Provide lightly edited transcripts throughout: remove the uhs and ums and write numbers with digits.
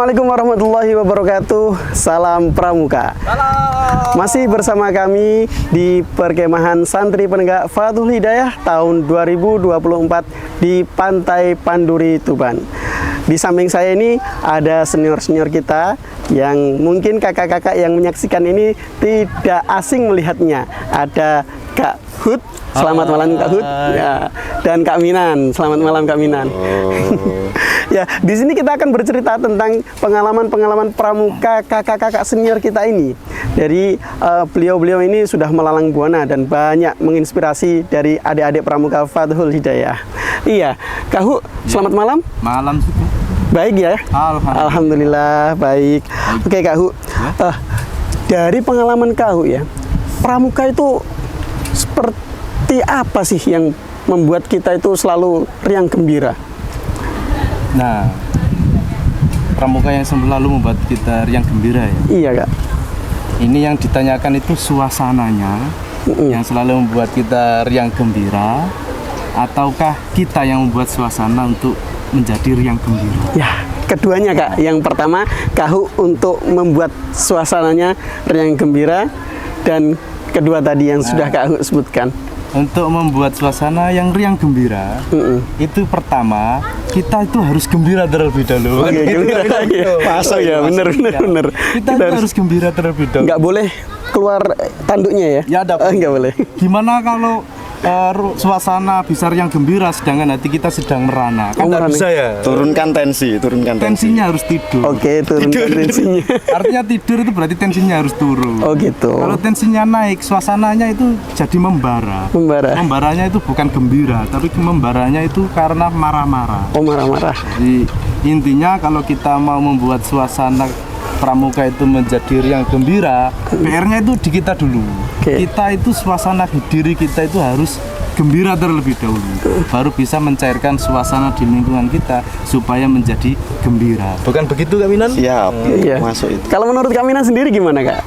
Assalamualaikum warahmatullahi wabarakatuh. Salam Pramuka. Salam. Masih bersama kami di Perkemahan Santri Penegak Fathul Hidayah tahun 2024 di Pantai Panduri, Tuban. Di samping saya ini ada senior-senior kita yang mungkin kakak-kakak yang menyaksikan ini tidak asing melihatnya. Ada Kak Hud, selamat malam Kak Hud. Ya, dan Kak Minan, selamat malam Kak Minan. Ya, di sini kita akan bercerita tentang pengalaman-pengalaman pramuka kakak-kakak senior kita ini. Dari beliau-beliau ini sudah melalang buana dan banyak menginspirasi dari adik-adik pramuka Fathul Hidayah. Iya, Kak Hu, selamat malam. Malam sih. Baik ya? Alhamdulillah baik. Oke Kak Hu, dari pengalaman Kak Hu ya, pramuka itu seperti apa sih yang membuat kita itu selalu riang gembira? Nah, pramuka yang selalu membuat kita riang gembira ya. Iya Kak. Ini yang ditanyakan itu suasananya yang selalu membuat kita riang gembira, ataukah kita yang membuat suasana untuk menjadi riang gembira? Ya, keduanya Kak. Yang pertama, Kak Hu untuk membuat suasananya riang gembira, dan kedua tadi yang sudah Kak Hu sebutkan. Untuk membuat suasana yang riang gembira, itu pertama kita itu harus gembira terlebih dahulu. Oke, gembira lagi. Masuk ya, bener. Kita harus gembira terlebih dahulu. Nggak boleh keluar tanduknya ya? Ya, nggak boleh. Gimana kalau suasana bisa riang gembira sedangkan hati kita sedang merana? Kan nggak bisa ya. Turunkan tensi. Tensinya harus tidur. Oke, turunkan tensinya. Artinya tidur itu berarti tensinya harus turun. Oh gitu. Kalau tensinya naik, suasananya itu jadi membara. Membaranya itu bukan gembira, tapi membaranya itu karena marah-marah. Oh, marah-marah. Jadi intinya kalau kita mau membuat suasana pramuka itu menjadi riang gembira, PR-nya itu di kita dulu. Kita itu suasana diri kita itu harus gembira terlebih dahulu, baru bisa mencairkan suasana di lingkungan kita supaya menjadi gembira. Bukan begitu Kak Minan? Siap, iya. Masuk itu. Kalau menurut Kak Minan sendiri gimana Kak?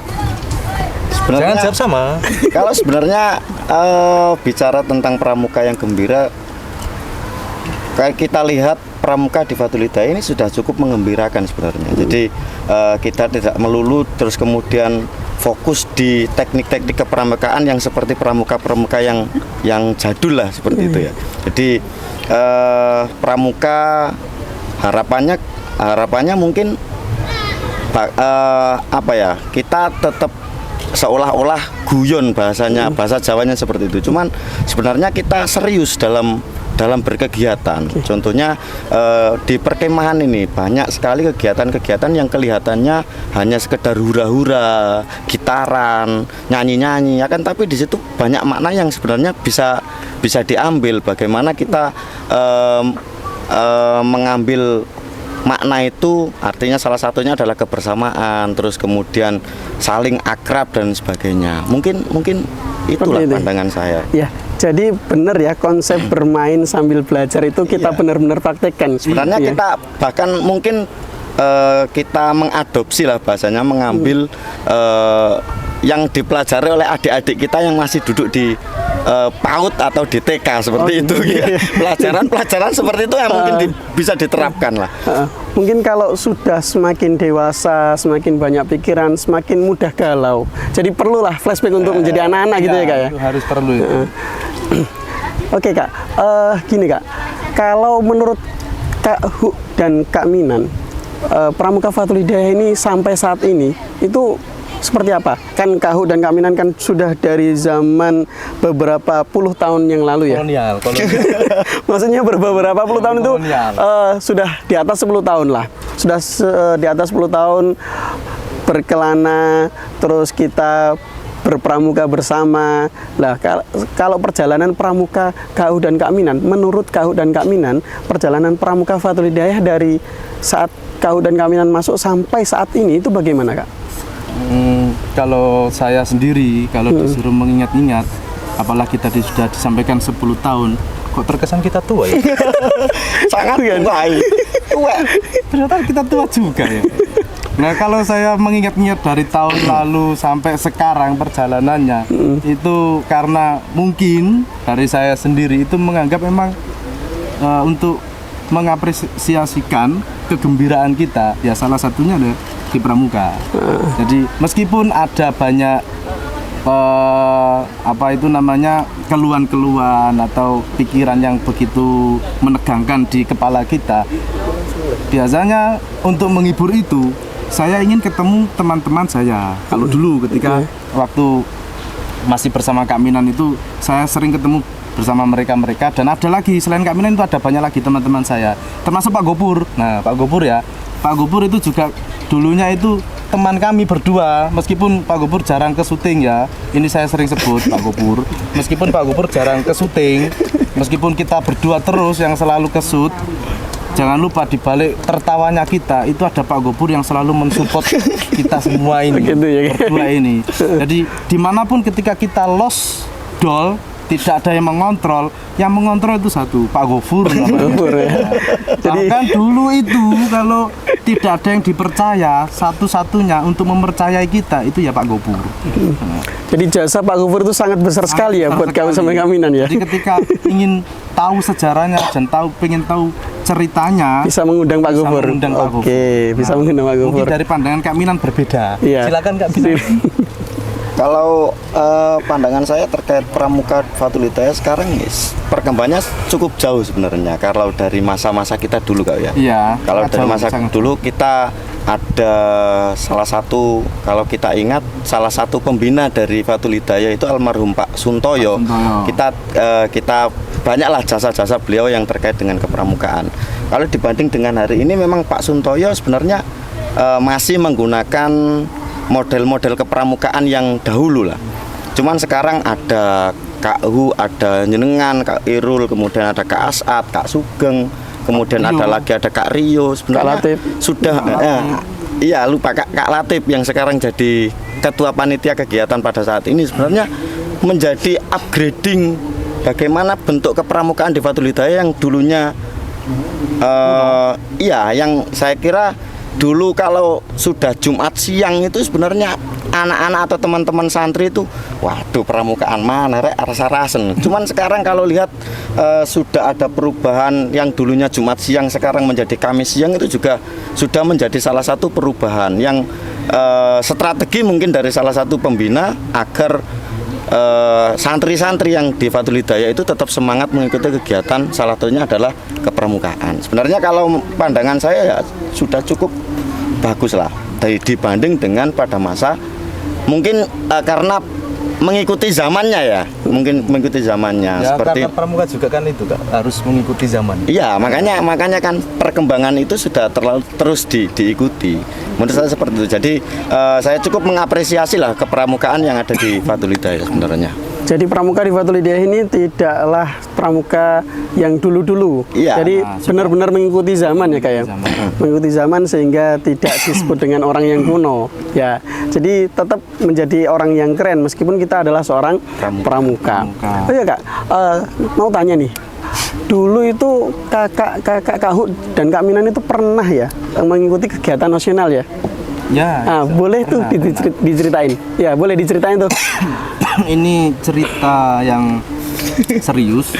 Sebenarnya, jangan jawab sama. Kalau sebenarnya bicara tentang pramuka yang gembira, kayak kita lihat pramuka di Fathul Hidayah ini sudah cukup mengembirakan sebenarnya. Jadi kita tidak melulu terus kemudian fokus di teknik-teknik kepramukaan yang seperti pramuka-pramuka yang jadul lah seperti itu ya. Jadi pramuka harapannya mungkin apa ya, kita tetap seolah-olah guyon bahasanya, bahasa Jawanya seperti itu. Cuman sebenarnya kita serius dalam berkegiatan. Contohnya di perkemahan ini banyak sekali kegiatan-kegiatan yang kelihatannya hanya sekedar hura-hura, gitaran, nyanyi-nyanyi, ya kan, tapi di situ banyak makna yang sebenarnya bisa diambil. Bagaimana kita mengambil makna itu, artinya salah satunya adalah kebersamaan, terus kemudian saling akrab dan sebagainya. Mungkin itulah pandangan saya. Ya. Jadi benar ya, konsep bermain sambil belajar itu kita benar-benar praktekkan. Sebenarnya kita bahkan mungkin kita mengadopsi lah bahasanya, mengambil yang dipelajari oleh adik-adik kita yang masih duduk di PAUD atau di TK seperti itu. Ya. Pelajaran seperti itu yang mungkin bisa diterapkan lah. Mungkin kalau sudah semakin dewasa, semakin banyak pikiran, semakin mudah galau. Jadi perlulah flashback untuk menjadi anak-anak gitu ya Kak ya? Harus perlu ya. Oke Kak, gini Kak, kalau menurut Kak Hu dan Kak Minan, pramuka Fathul Hidayah ini sampai saat ini itu seperti apa? Kan Kak Hu dan Kak Minan kan sudah dari zaman beberapa puluh tahun yang lalu ya? Kolonial. Maksudnya beberapa puluh tahun itu sudah di atas 10 tahun lah. Sudah di atas 10 tahun berkelana, terus kita berpramuka bersama. Lah kalau perjalanan pramuka Kak Hu dan Kak Minan, menurut Kak Hu dan Kak Minan, perjalanan pramuka Fathul Hidayah dari saat Kak Hu dan Kak Minan masuk sampai saat ini itu bagaimana Kak? Kalau saya sendiri, kalau disuruh mengingat-ingat, apalagi tadi sudah disampaikan 10 tahun, kok terkesan kita tua ya? Sangat tua. Ternyata kita tua juga ya. Nah, kalau saya mengingat-ingat dari tahun lalu sampai sekarang perjalanannya, itu karena mungkin dari saya sendiri itu menganggap memang untuk mengapresiasikan kegembiraan kita, ya salah satunya ada di Pramuka. Jadi meskipun ada banyak keluhan-keluhan atau pikiran yang begitu menegangkan di kepala kita, biasanya untuk menghibur itu saya ingin ketemu teman-teman saya. Kalau dulu ketika waktu masih bersama Kak Minan itu, saya sering ketemu bersama mereka dan ada lagi selain Kak Minan itu ada banyak lagi teman-teman saya, termasuk Pak Gopur. Nah, Pak Gopur itu juga dulunya itu teman kami berdua, meskipun Pak Gopur jarang ke syuting ya. Ini saya sering sebut Pak Gopur. Meskipun Pak Gopur jarang ke syuting, meskipun kita berdua terus yang selalu ke shoot, jangan lupa di balik tertawanya kita itu ada Pak Gopur yang selalu mensupport kita semua ini. Begitu ya. Berdua ini. Jadi dimanapun ketika kita lost doll, tidak ada yang mengontrol itu satu, Pak Gopur. Bahkan dulu itu kalau tidak ada yang dipercaya, satu-satunya untuk mempercayai kita itu ya Pak Gopur. Jadi jasa Pak Gopur itu sangat besar sekali ya buat kami sama Kak Minan ya. Jadi ketika ingin tahu sejarahnya dan pengen tahu ceritanya, bisa mengundang Pak Gopur. Oke, bisa mengundang Pak Gopur. Mungkin dari pandangan Kak Minan berbeda. Iya. Silakan Kak Minan. Kalau pandangan saya terkait Pramuka Fathul Hidayah sekarang perkembangannya cukup jauh sebenarnya. Kalau dari masa-masa kita dulu Kak ya. Iya. Kalau dari masa dulu kita ada salah satu, kalau kita ingat salah satu pembina dari Fathul Hidayah itu almarhum Pak Suntoyo. Kita banyaklah jasa-jasa beliau yang terkait dengan kepramukaan. Kalau dibanding dengan hari ini memang Pak Suntoyo sebenarnya masih menggunakan model-model kepramukaan yang dahulu lah. Cuman sekarang ada Kak Hu, ada Nyenengan, Kak Irul, kemudian ada Kak As'ad, Kak Sugeng, kemudian ada lagi ada Kak Rio. Sebenarnya Kak Latif. Sudah iya lupa Kak Latif yang sekarang jadi ketua panitia kegiatan pada saat ini, sebenarnya menjadi upgrading bagaimana bentuk kepramukaan di Fathul Hidayah yang dulunya yang saya kira dulu kalau sudah Jumat siang itu sebenarnya anak-anak atau teman-teman santri itu waduh pramukaan mana rasa-rasen. Cuman sekarang kalau lihat sudah ada perubahan yang dulunya Jumat siang sekarang menjadi Kamis siang, itu juga sudah menjadi salah satu perubahan yang strategi mungkin dari salah satu pembina agar santri-santri yang di Fathul Hidayah itu tetap semangat mengikuti kegiatan, salah satunya adalah kepramukaan. Sebenarnya kalau pandangan saya ya sudah cukup bagus lah dibanding dengan pada masa mungkin karena mengikuti zamannya ya, mungkin mengikuti zamannya ya, seperti karena pramuka juga kan itu Kak, harus mengikuti zaman. Iya, makanya kan perkembangan itu sudah terus diikuti. Menurut saya seperti itu. Jadi saya cukup mengapresiasi lah kepramukaan yang ada di Fathul Hidayah sebenarnya. Jadi pramuka di Fathul Hidayah ini tidaklah pramuka yang dulu-dulu. Iya. Jadi benar-benar mengikuti zaman ya Kak ya. Mengikuti zaman sehingga tidak disebut dengan orang yang kuno. Ya. Jadi tetap menjadi orang yang keren meskipun kita adalah seorang pramuka. Oh iya Kak, mau tanya nih. Dulu itu Kak Hu dan Kak Minan itu pernah ya mengikuti kegiatan nasional ya? Ya. Boleh tuh diceritain. Ya, boleh diceritain tuh. Ini cerita yang serius,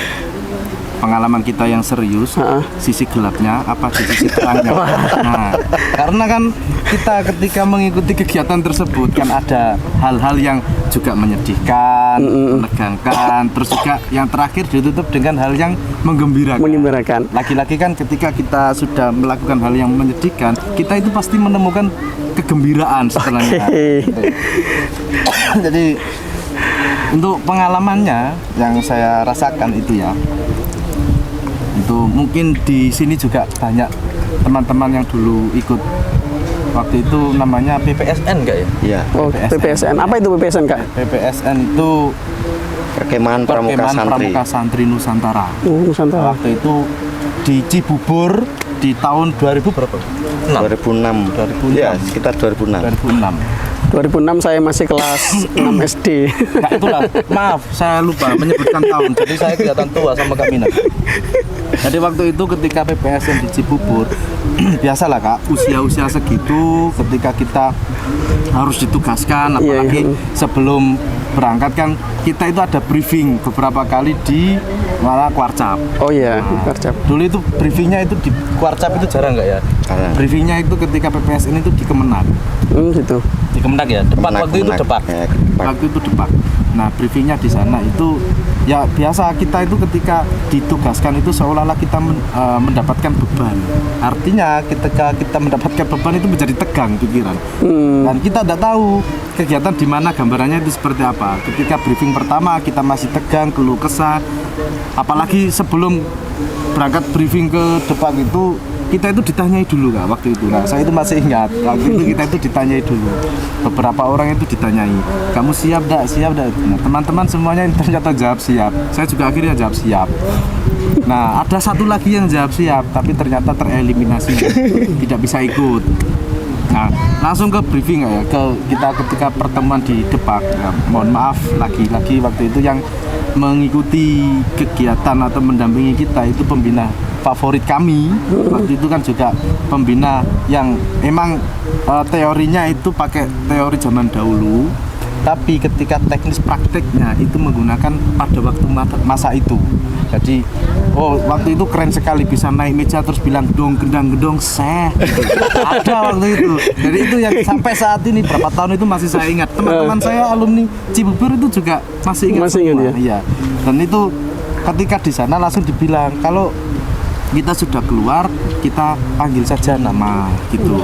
pengalaman kita yang serius, sisi gelapnya apa sisi terangnya. Nah, karena kan kita ketika mengikuti kegiatan tersebut kan ada hal-hal yang juga menyedihkan, menegangkan, terus juga yang terakhir ditutup dengan hal yang menggembirakan. Lagi-lagi kan ketika kita sudah melakukan hal yang menyedihkan, kita itu pasti menemukan kegembiraan setelahnya. Jadi untuk pengalamannya yang saya rasakan itu ya, itu mungkin di sini juga banyak teman-teman yang dulu ikut waktu itu namanya PPSN enggak ya? Iya. Oh, PPSN. Apa itu PPSN Kak? PPSN itu Perkemahan Pramuka Santri Nusantara. Nusantara. Waktu itu di Cibubur di tahun 2000 berapa? 2006. Ya, sekitar 2006. 2006 saya masih kelas 6 SD. Nah itulah, maaf saya lupa menyebutkan tahun. Jadi saya kelihatan tua sama Kak Minan. Jadi waktu itu ketika PPSN di Cibubur, biasalah Kak, usia-usia segitu ketika kita harus ditugaskan, apalagi sebelum berangkat kan kita itu ada briefing beberapa kali di mana Kuarcap. Oh iya, Kuarcap. Dulu itu briefingnya itu di Kuarcap itu jarang nggak ya? Jarang. Briefingnya itu ketika PPSN itu di Kemenag. Gitu. Di Kemenag ya, Depak waktu itu Kemenag. Depak. Ya, Depak. Waktu itu Depak. Nah, briefingnya di sana itu ya biasa kita itu ketika ditugaskan itu seolah-olah kita mendapatkan beban. Artinya ketika kita mendapatkan beban itu menjadi tegang pikiran. Dan kita tidak tahu kegiatan di mana gambarannya itu seperti apa. Ketika briefing pertama kita masih tegang, keluh kesah. Apalagi sebelum berangkat briefing ke Depak itu kita itu ditanyai dulu Kak waktu itu. Nah, saya itu masih ingat waktu itu kita itu ditanyai dulu. Beberapa orang itu ditanyai, kamu siap dak? Siap dak? Nah, teman-teman semuanya ternyata jawab siap. Saya juga akhirnya jawab siap. Nah, ada satu lagi yang jawab siap, tapi ternyata tereliminasi, tidak bisa ikut. Nah, langsung ke briefing ya, kita ketika pertemuan di Depak. Ya, mohon maaf lagi-lagi waktu itu yang mengikuti kegiatan atau mendampingi kita itu pembina favorit kami. Waktu itu kan juga pembina yang emang teorinya itu pakai teori zaman dahulu, tapi ketika teknis prakteknya itu menggunakan pada waktu masa itu. Jadi waktu itu keren sekali bisa naik meja terus bilang dong gendang gedong seh. Ada waktu itu. Jadi itu yang sampai saat ini berapa tahun itu masih saya ingat. Teman-teman saya alumni Cibubur itu juga masih ingat. Masih ingat ya? Iya. Dan itu ketika di sana langsung dibilang kalau kita sudah keluar, kita panggil saja nama gitu.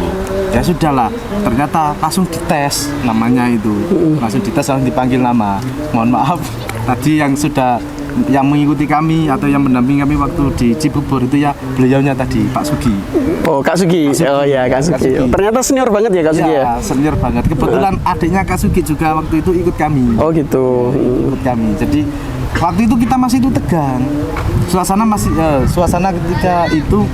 Ya sudahlah, ternyata langsung dites namanya itu. Langsung dites, langsung dipanggil nama. Mohon maaf, tadi yang mengikuti kami atau yang mendampingi kami waktu di Cibubur itu ya beliaunya tadi, Pak Sugi. Oh, Kak Sugi. Oh iya, Kak Sugi. Oh, ternyata senior banget ya Kak Sugi ya? Ya, senior banget. Kebetulan adiknya Kak Sugi juga waktu itu ikut kami. Oh gitu. Ikut kami. Jadi waktu itu kita masih itu tegang. Suasana ketika itu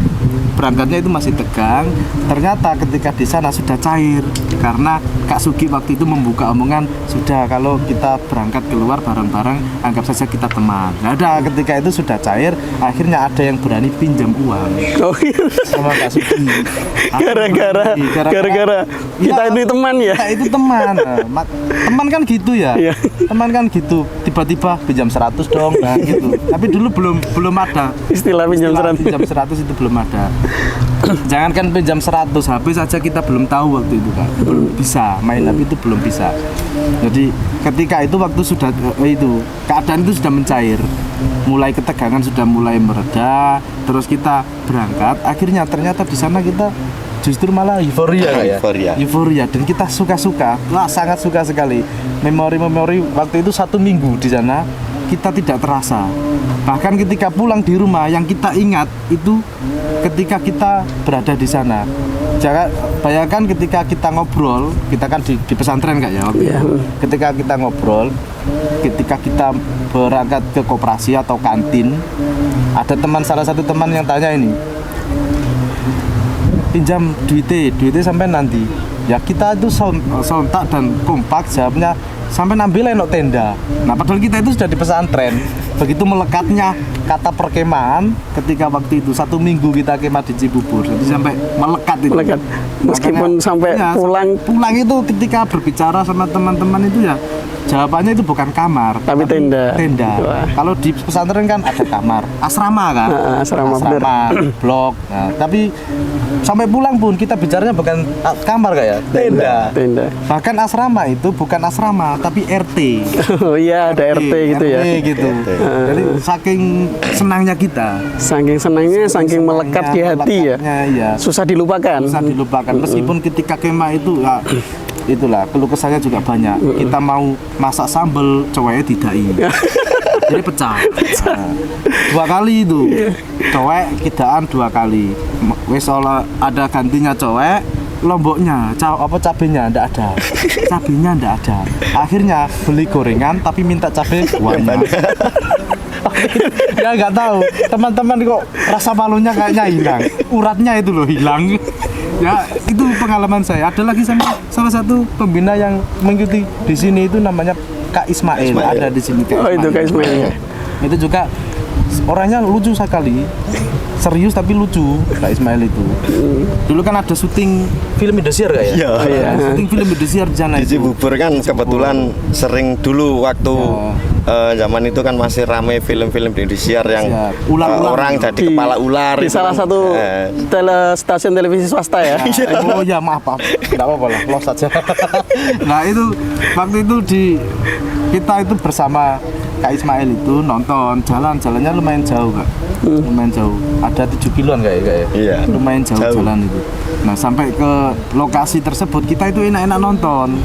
berangkatnya itu masih tegang. Ternyata ketika di sana sudah cair karena Kak Sugi waktu itu membuka omongan, sudah kalau kita berangkat keluar bareng-bareng anggap saja kita teman. Nah, ketika itu sudah cair, akhirnya ada yang berani pinjam uang Oh iya. sama Kak Sugi. Gara-gara kita ini teman ya? Ya, itu teman. Teman kan gitu ya. Iya. Teman kan gitu. Tiba-tiba pinjam 100 dong, nah gitu. Tapi dulu belum ada. Istilah pinjam 100. Pinjam 100 itu belum ada. Jangankan pinjam 100 HP saja kita belum tahu waktu itu Kak. Belum bisa main HP itu belum bisa. Jadi ketika itu waktu sudah keadaan itu sudah mencair. Mulai ketegangan sudah mulai mereda, terus kita berangkat. Akhirnya ternyata di sana kita justru malah euforia ya. Euforia dan kita suka-suka. Wah, sangat suka sekali. Memori waktu itu 1 minggu di sana kita tidak terasa. Bahkan ketika pulang di rumah yang kita ingat itu ketika kita berada di sana. Jangan bayangkan ketika kita ngobrol, kita kan di pesantren Kak ya waktu itu. Ketika kita ngobrol, ketika kita berangkat ke koperasi atau kantin, ada salah satu teman yang tanya ini, pinjam duitnya sampai nanti. Ya kita itu sontak dan kompak jawabnya sampai ngambil enok tenda. Nah padahal kita itu sudah di pesantren. Begitu melekatnya kata perkemahan ketika waktu itu 1 minggu kita kemah di Cibubur. Jadi sampai melekat itu. Melekat. Meskipun sampai pulang itu ketika berbicara sama teman-teman itu ya jawabannya itu bukan kamar tapi tenda. Wah. Kalau di pesantren kan ada kamar, asrama kan? Asrama blok. Nah, tapi sampai pulang pun kita bicaranya bukan kamar kayak tenda. Bahkan asrama itu bukan asrama tapi RT. Oh iya, ada RT gitu ya. Gitu. Jadi saking senangnya kita. Saking senangnya, saking melekat di hati ya. Iya. Susah dilupakan. Meskipun ketika kemah itu ya itulah keluh kesahnya juga banyak. Kita mau masak sambal cowoknya didai. Jadi pecah. Nah, 2 kali itu. Cowok kidaan 2 kali. Wes ada gantinya cowok, lomboknya, cabenya ndak ada. Cabenya ndak ada. Akhirnya beli gorengan tapi minta cabai banyak. Ya nggak tahu. Teman-teman kok rasa malunya kayaknya hilang. Uratnya itu loh hilang. Ya itu pengalaman saya. Ada lagi salah satu pembina yang mengikuti di sini itu namanya Kak Ismail. Ada di sini Kak Ismail. Oh itu Kak Ismail. Itu juga orangnya lucu sekali. Serius tapi lucu Kak Ismail itu. Dulu kan ada syuting film Indosiar Kak ya? Iya. Syuting film Indosiar di sana di Cibubur kan kebetulan sering dulu waktu zaman itu kan masih ramai film-film di Indosiar yang Ular-ular. orang jadi kepala ular di itu salah kan. satu stasiun televisi swasta ya. Oh ya maaf, tidak apa-apa lah, los saja. Nah itu waktu itu kita itu bersama Kak Ismail itu nonton jalannya lumayan jauh Kak, lumayan jauh, ada 7 kiloan kayak ya. Iya. Lumayan jauh jalan itu. Nah sampai ke lokasi tersebut kita itu enak-enak nonton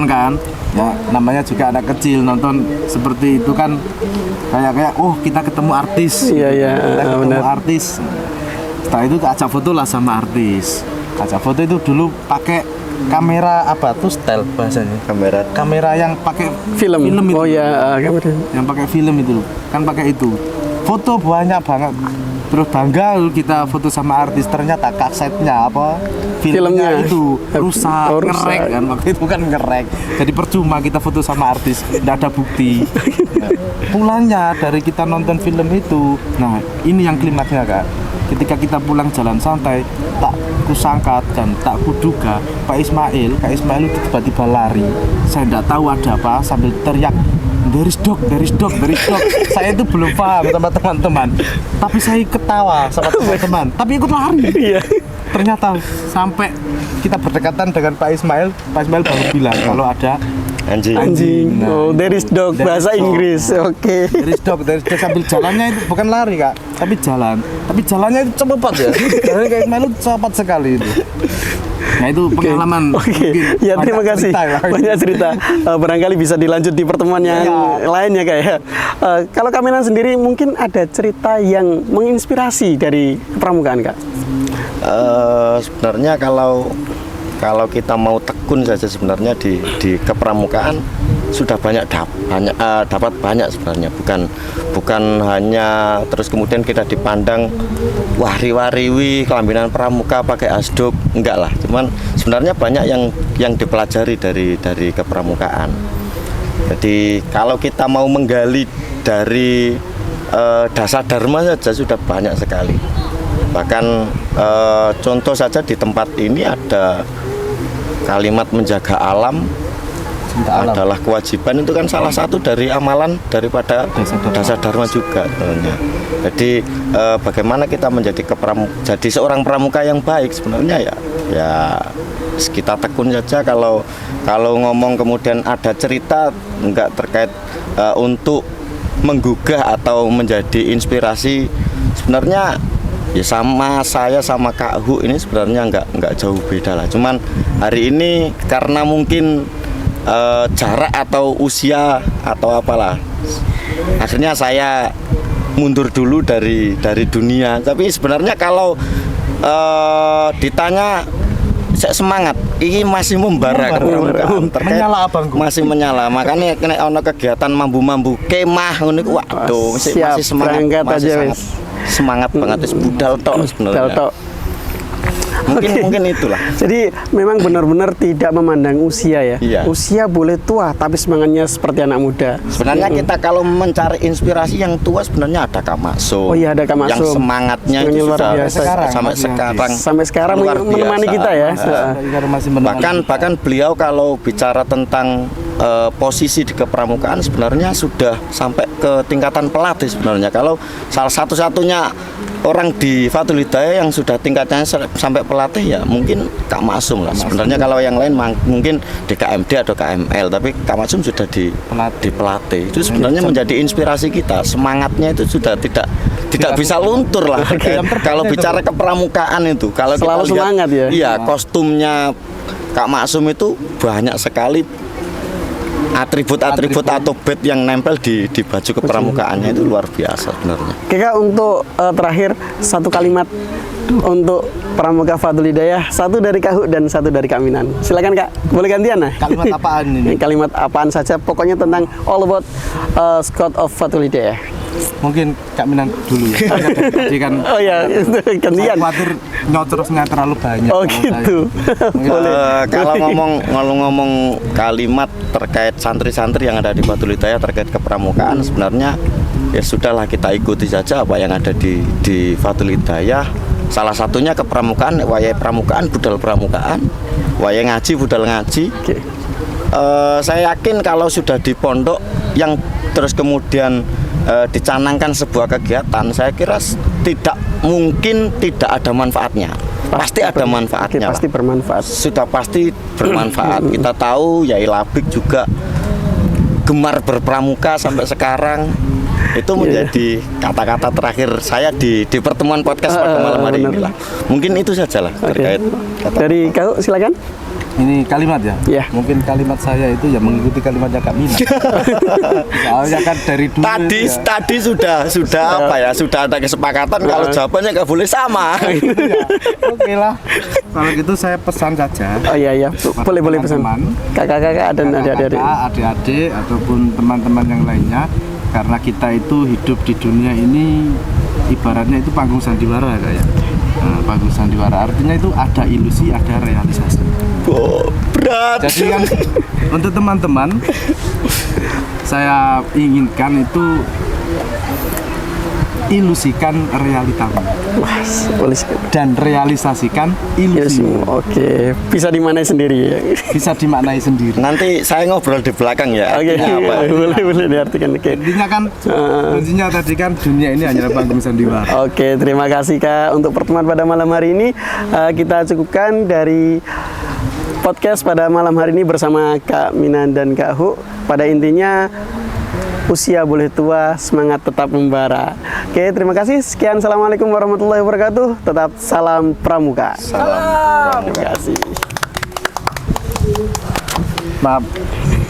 kan. Ya namanya juga anak kecil nonton seperti itu kan kayak oh kita ketemu artis. Iya Kita ketemu benar. artis. Setelah itu ajak foto lah sama artis. Ajak foto itu dulu pakai kamera apa tuh style bahasanya? Kamera yang pakai Film itu. oh ya kamera. Yang pakai film itu kan pakai itu. Foto banyak banget. Terus bangga kita foto sama artis, ternyata kasetnya apa filmnya itu rusak, ngerek kan, waktu itu kan ngerek. Jadi percuma kita foto sama artis, tidak ada bukti. Nah, pulangnya dari kita nonton film itu, nah ini yang klimaksnya Kak. Ketika kita pulang jalan santai, tak kusangka dan tak kuduga Kak Ismail itu tiba-tiba lari. Saya tidak tahu ada apa sambil teriak, There is dog. Saya itu belum paham sama teman-teman, tapi saya ketawa sama teman-teman, tapi ikut lari. Iya. Ternyata sampai kita berdekatan dengan Pak Ismail baru bilang kalau ada Anjing. Nah, Oh, there is dog there bahasa is dog. Inggris. Oke. There is dog sambil jalannya itu bukan lari Kak, tapi jalannya itu cepat ya. Jalannya kayak Ismail itu cepat sekali itu. Nah itu pengalaman. Oke. Ya terima kasih. Banyak cerita. Barangkali bisa dilanjut di pertemuan yang lainnya Kak ya. Kalau Kaminan sendiri mungkin ada cerita yang menginspirasi dari pramukaan Kak. Sebenarnya kalau kita mau tekun saja sebenarnya di kepramukaan sudah dapat banyak sebenarnya, bukan hanya terus kemudian kita dipandang wari-wariwi kelambinan pramuka pakai asduk, enggak lah, cuman sebenarnya banyak yang dipelajari dari kepramukaan. Jadi kalau kita mau menggali dari dasar dharma saja sudah banyak sekali. Bahkan contoh saja di tempat ini ada kalimat menjaga alam adalah kewajiban, itu kan salah satu dari amalan daripada dasar dharma juga sebenarnya. Jadi bagaimana kita jadi seorang pramuka yang baik sebenarnya ya kita tekun saja. Kalau ngomong kemudian ada cerita enggak terkait untuk menggugah atau menjadi inspirasi, sebenarnya ya sama saya sama Kak Hu ini sebenarnya enggak jauh beda lah. Cuman hari ini karena mungkin jarak atau usia atau apalah, akhirnya saya mundur dulu dari dunia. Tapi sebenarnya kalau ditanya saya semangat, ini masih membara menyala abangku, masih menyala. Makanya kena ono kegiatan mambu kemah ngono, waduh masih semangat, semangat banget, budal tok sebenarnya. Mungkin itulah. Jadi memang benar-benar tidak memandang usia ya. Iya. Usia boleh tua tapi semangatnya seperti anak muda. Sebenarnya kita kalau mencari inspirasi yang tua sebenarnya ada Kak Maksum. Oh iya, ada Kak Maksum. Yang semangatnya itu luar sudah biasa. sampai sekarang luar menemani kita ya. Bahkan beliau kalau bicara tentang posisi di kepramukaan sebenarnya sudah sampai ke tingkatan pelatih sebenarnya. Kalau salah satu-satunya orang di Fathul Hidayah yang sudah tingkatnya sampai pelatih ya mungkin Kak Maksum lah. Sebenarnya kalau yang lain mungkin di KMD atau KML, tapi Kak Maksum sudah di pelatih. Itu sebenarnya menjadi inspirasi kita. Semangatnya itu sudah tidak bisa luntur lah. Kalau bicara kepramukaan itu, kalau selalu kita lihat, semangat ya. Iya, kostumnya Kak Maksum itu banyak sekali atribut atau bed yang nempel di baju kepramukaannya, itu luar biasa sebenarnya. Oke Kak, untuk terakhir satu kalimat untuk pramuka Fathul Hidayah, satu dari Kak Hu dan satu dari Kak Minan. Silakan Kak, boleh gantian nah? Kalimat apaan ini? Kalimat apaan saja, pokoknya tentang all about Scott of Fathul Hidayah. Mungkin Kak Minan dulu ya. Jadi kan Oh ya, gantian. khawatir nyotrosnya terlalu banyak. Oh gitu. Kalau ngomong kalimat terkait santri-santri yang ada di Fathul Hidayah terkait kepramukaan, sebenarnya ya sudahlah, kita ikuti saja apa yang ada di Fathul Hidayah. Salah satunya kepramukaan, wayai pramukaan, budal pramukaan, wayai ngaji, budal ngaji. saya yakin kalau sudah di pondok yang terus kemudian dicanangkan sebuah kegiatan, saya kira tidak mungkin tidak ada manfaatnya. Pasti ada manfaatnya. Pasti bermanfaat. Sudah pasti bermanfaat. Kita tahu Yai Labik juga gemar berpramuka sampai sekarang. Itu menjadi kata-kata terakhir saya di pertemuan podcast pada malam hari inilah. Mungkin itu sajalah terkait kata. Dari kau silakan. Ini kalimat ya? Iya. Mungkin kalimat saya itu ya mengikuti kalimatnya Kak Mina. Soalnya kan dari dulu Tadi sudah apa ya? Sudah ada kesepakatan kalau jawabannya nggak boleh sama. ya. Oke lah. Kalau gitu saya pesan saja. Oh iya, boleh pesan. Kakak-kakak dan adik-adik. Adik-adik ataupun teman-teman yang lainnya, karena kita itu hidup di dunia ini ibaratnya itu panggung sandiwara ya. Nah, panggung sandiwara artinya itu ada ilusi, ada realisasi. Oh, berat. Jadi kan untuk teman-teman saya inginkan itu ilusikan realitamu dan realisasikan ilusimu. Oke, bisa dimaknai sendiri ya. Bisa dimaknai sendiri. Nanti saya ngobrol di belakang ya. Oke, Apa? boleh diartikan. Oke. Intinya kan kuncinya tadi kan dunia ini hanya panggung sandiwara. Oke, terima kasih Kak untuk pertemuan pada malam hari ini. Kita cukupkan dari podcast pada malam hari ini bersama Kak Minan dan Kak Hu. Pada intinya usia boleh tua, semangat tetap membara. Oke, terima kasih. Sekian, assalamualaikum warahmatullahi wabarakatuh. Tetap salam pramuka. Salam. Terima kasih. Maaf.